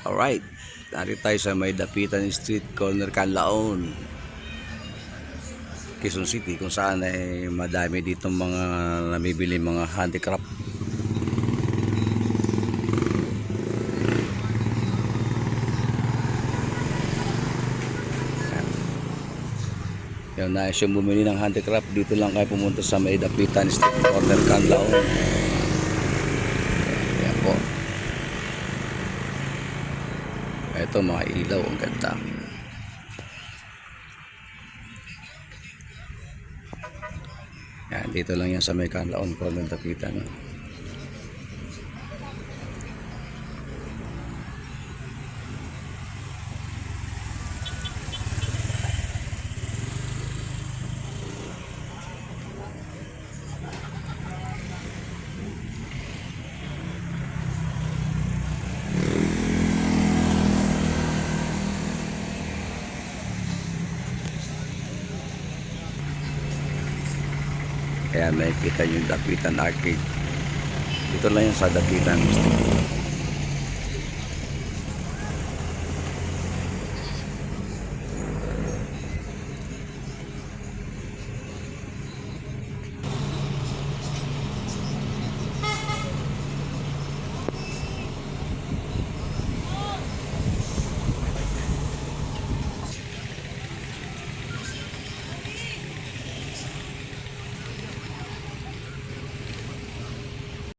Alright, narito tayo sa may Dapitan Street, corner Canlaon, Quezon City, kung saan ay madami dito mga namibili mga handicraft. Yung nais yung bumili ng handicraft, dito lang kayo pumunta sa may Dapitan Street, corner Canlaon. Ayan po. Ito mga ilaw, ang ganda. Yan, dito lang yan sa may Canlaon, corner Dapitan. Kaya nakikita yung Dapitan Arcade. Dito lang yan sa Dapitan Street.